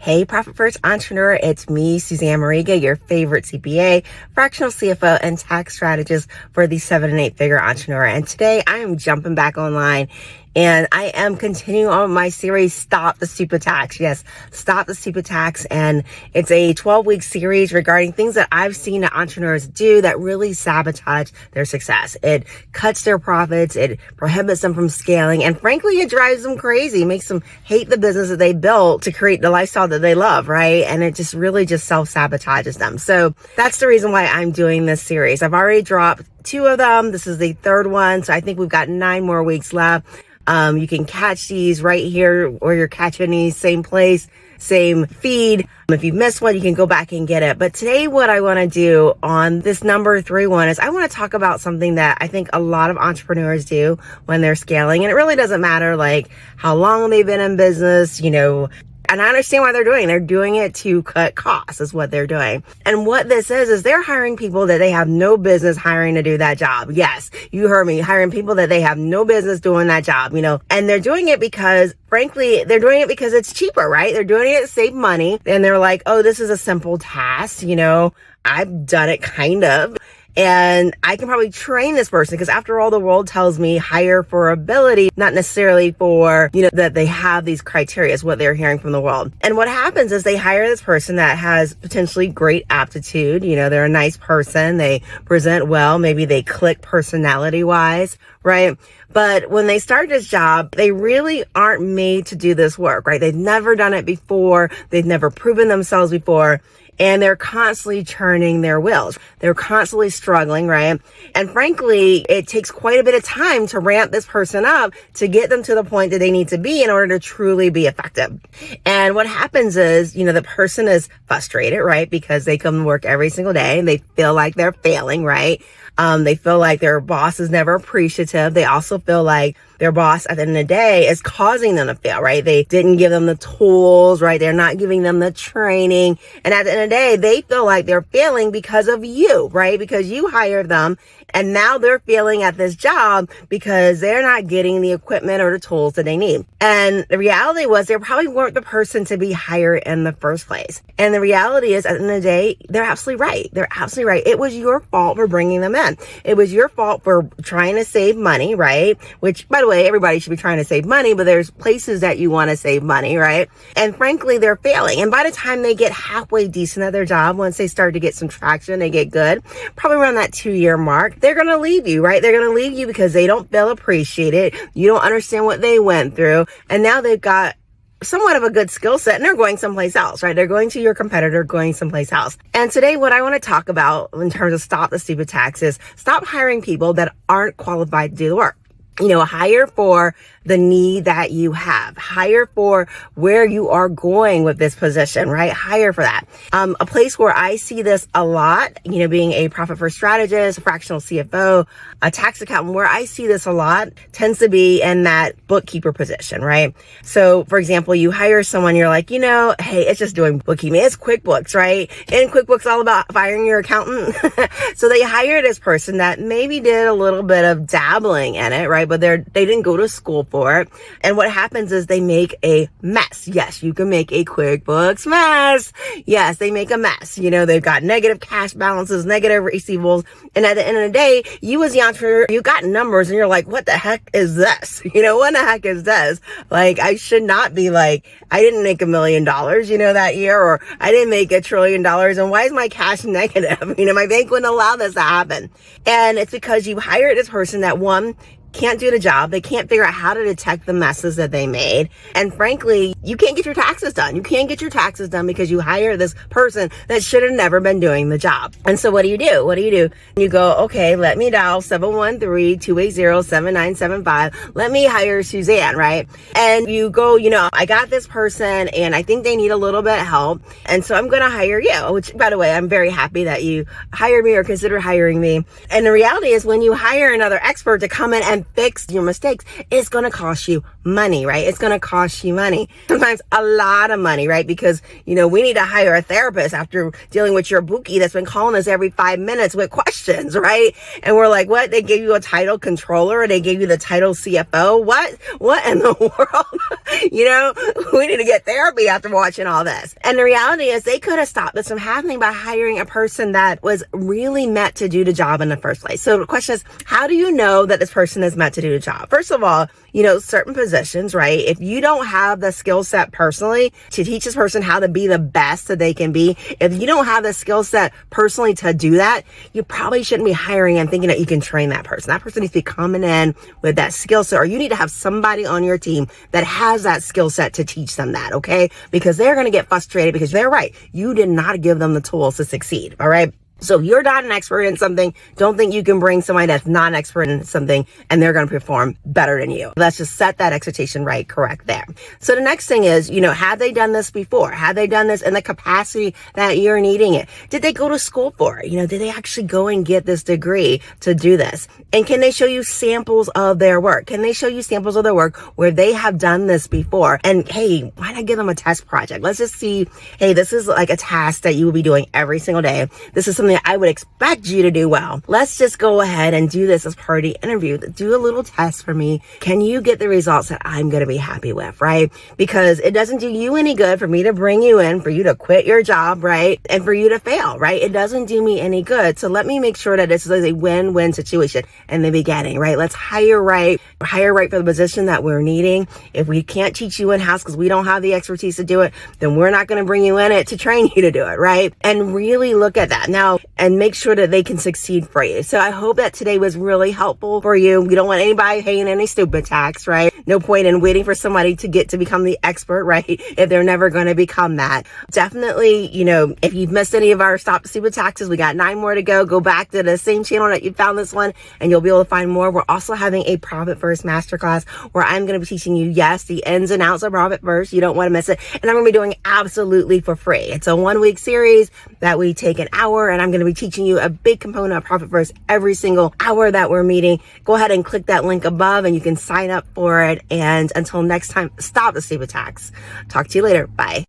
Hey, Profit First Entrepreneur, it's me, Suzanne Mariga, your favorite CPA, fractional CFO, and tax strategist for the 7 and 8 figure entrepreneur. And today I am jumping back online and I am continuing on my series, Stop the Stupid Tax. Yes, Stop the Stupid Tax. And it's a 12-week series regarding things that I've seen that entrepreneurs do that really sabotage their success. It cuts their profits. It prohibits them from scaling. And frankly, it drives them crazy, makes them hate the business that they built to create the lifestyle that they love, right? And it just really just self-sabotages them. So that's the reason why I'm doing this series. I've already dropped 2 of them. This is the 3rd one. So I think we've got 9 more weeks left. You can catch these right here where you're catching these, same place, same feed. If you missed one, you can go back and get it. But today what I want to do on this number 3 one is I want to talk about something that I think a lot of entrepreneurs do when they're scaling. And it really doesn't matter like how long they've been in business, and I understand why they're doing it. They're doing it to cut costs is what they're doing. And what this is they're hiring people that they have no business hiring to do that job. Yes, you heard me, hiring people that they have no business doing that job, and they're doing it because frankly, they're doing it because it's cheaper, right? They're doing it to save money. And they're like, oh, this is a simple task. I've done it kind of. And I can probably train this person because after all, the world tells me hire for ability, not necessarily for, that they have these criteria is what they're hearing from the world. And what happens is they hire this person that has potentially great aptitude. They're a nice person. They present well. Maybe they click personality wise, right? But when they start this job, they really aren't made to do this work, right? They've never done it before. They've never proven themselves before. And they're constantly churning their wheels. They're constantly struggling, right? And frankly, it takes quite a bit of time to ramp this person up to get them to the point that they need to be in order to truly be effective. And what happens is, the person is frustrated, right? Because they come to work every single day and they feel like they're failing, right? They feel like their boss is never appreciative. They also feel like their boss at the end of the day is causing them to fail, right? They didn't give them the tools, right? They're not giving them the training. And at the end of the day, they feel like they're failing because of you, right? Because you hired them and now they're failing at this job because they're not getting the equipment or the tools that they need. And the reality was they probably weren't the person to be hired in the first place. And the reality is at the end of the day, they're absolutely right. They're absolutely right. It was your fault for bringing them in. It was your fault for trying to save money, right? Which, by the way, everybody should be trying to save money, but there's places that you want to save money, right? And frankly, they're failing. And by the time they get halfway decent at their job, once they start to get some traction, they get good, probably around that 2-year mark, they're going to leave you, right? They're going to leave you because they don't feel appreciated. You don't understand what they went through. And now they've got somewhat of a good skill set and they're going someplace else, right? They're going to your competitor, going someplace else. And today, what I want to talk about in terms of Stop the Stupid Tax is stop hiring people that aren't qualified to do the work. Hire for the need that you have. Hire for where you are going with this position, right? Hire for that. A place where I see this a lot, being a profit first strategist, a fractional CFO, a tax accountant, where I see this a lot tends to be in that bookkeeper position, right? So for example, you hire someone, you're like, hey, it's just doing bookkeeping. It's QuickBooks, right? And QuickBooks all about firing your accountant. So they hire this person that maybe did a little bit of dabbling in it, right? But they didn't go to school for it. And what happens is they make a mess. Yes, you can make a QuickBooks mess. Yes, they make a mess. They've got negative cash balances, negative receivables. And at the end of the day, you as the entrepreneur, you got numbers and you're like, what the heck is this? What the heck is this? Like, I should not be like, I didn't make $1 million, that year, or I didn't make $1 trillion. And why is my cash negative? My bank wouldn't allow this to happen. And it's because you hired this person that can't do the job. They can't figure out how to detect the messes that they made. And frankly, you can't get your taxes done. You can't get your taxes done because you hire this person that should have never been doing the job. And so what do you do? You go, okay, let me dial 713-280-7975. Let me hire Suzanne, right? And you go, I got this person and I think they need a little bit of help. And so I'm going to hire you, which by the way, I'm very happy that you hired me or consider hiring me. And the reality is when you hire another expert to come in and and fix your mistakes, it's going to cost you money, right? It's going to cost you money. Sometimes a lot of money, right? Because, we need to hire a therapist after dealing with your bookie that's been calling us every 5 minutes with questions, right? And we're like, what? They gave you a title controller? They gave you the title CFO? What in the world? We need to get therapy after watching all this. And the reality is they could have stopped this from happening by hiring a person that was really meant to do the job in the first place. So the question is, how do you know that this person is meant to do the job? First of all, certain positions, right? If you don't have the skill set personally to teach this person how to be the best that they can be, if you don't have the skill set personally to do that, you probably shouldn't be hiring and thinking that you can train that person. That person needs to be coming in with that skill set, or you need to have somebody on your team that has that skill set to teach them that, okay? Because they're going to get frustrated because they're right. You did not give them the tools to succeed, all right? So if you're not an expert in something, don't think you can bring somebody that's not an expert in something and they're going to perform better than you. Let's just set that expectation right, correct there. So the next thing is, have they done this before? Have they done this in the capacity that you're needing it? Did they go to school for it? Did they actually go and get this degree to do this? And can they show you samples of their work? Can they show you samples of their work where they have done this before? And hey, why not give them a test project? Let's just see, hey, this is like a task that you will be doing every single day. This is something that I would expect you to do well. Let's just go ahead and do this as part of the interview. Do a little test for me. Can you get the results that I'm going to be happy with, right? Because it doesn't do you any good for me to bring you in, for you to quit your job, right? And for you to fail, right? It doesn't do me any good. So let me make sure that this is a win-win situation in the beginning, right? Let's hire right for the position that we're needing. If we can't teach you in-house because we don't have the expertise to do it, then we're not going to bring you in it to train you to do it, right? And really look at that. Now, and make sure that they can succeed for you. So I hope that today was really helpful for you. We don't want anybody paying any stupid tax, right? No point in waiting for somebody to get to become the expert, right? If they're never going to become that. Definitely, if you've missed any of our Stop the Stupid Taxes, we got 9 more to go. Go back to the same channel that you found this one and you'll be able to find more. We're also having a Profit First Masterclass where I'm going to be teaching you, yes, the ins and outs of Profit First. You don't want to miss it. And I'm going to be doing absolutely for free. It's a 1-week series that we take an hour, and I'm going to be teaching you a big component of Profit First every single hour that we're meeting. Go ahead and click that link above and you can sign up for it. And until next time, stop the stupid tax. Talk to you later. Bye.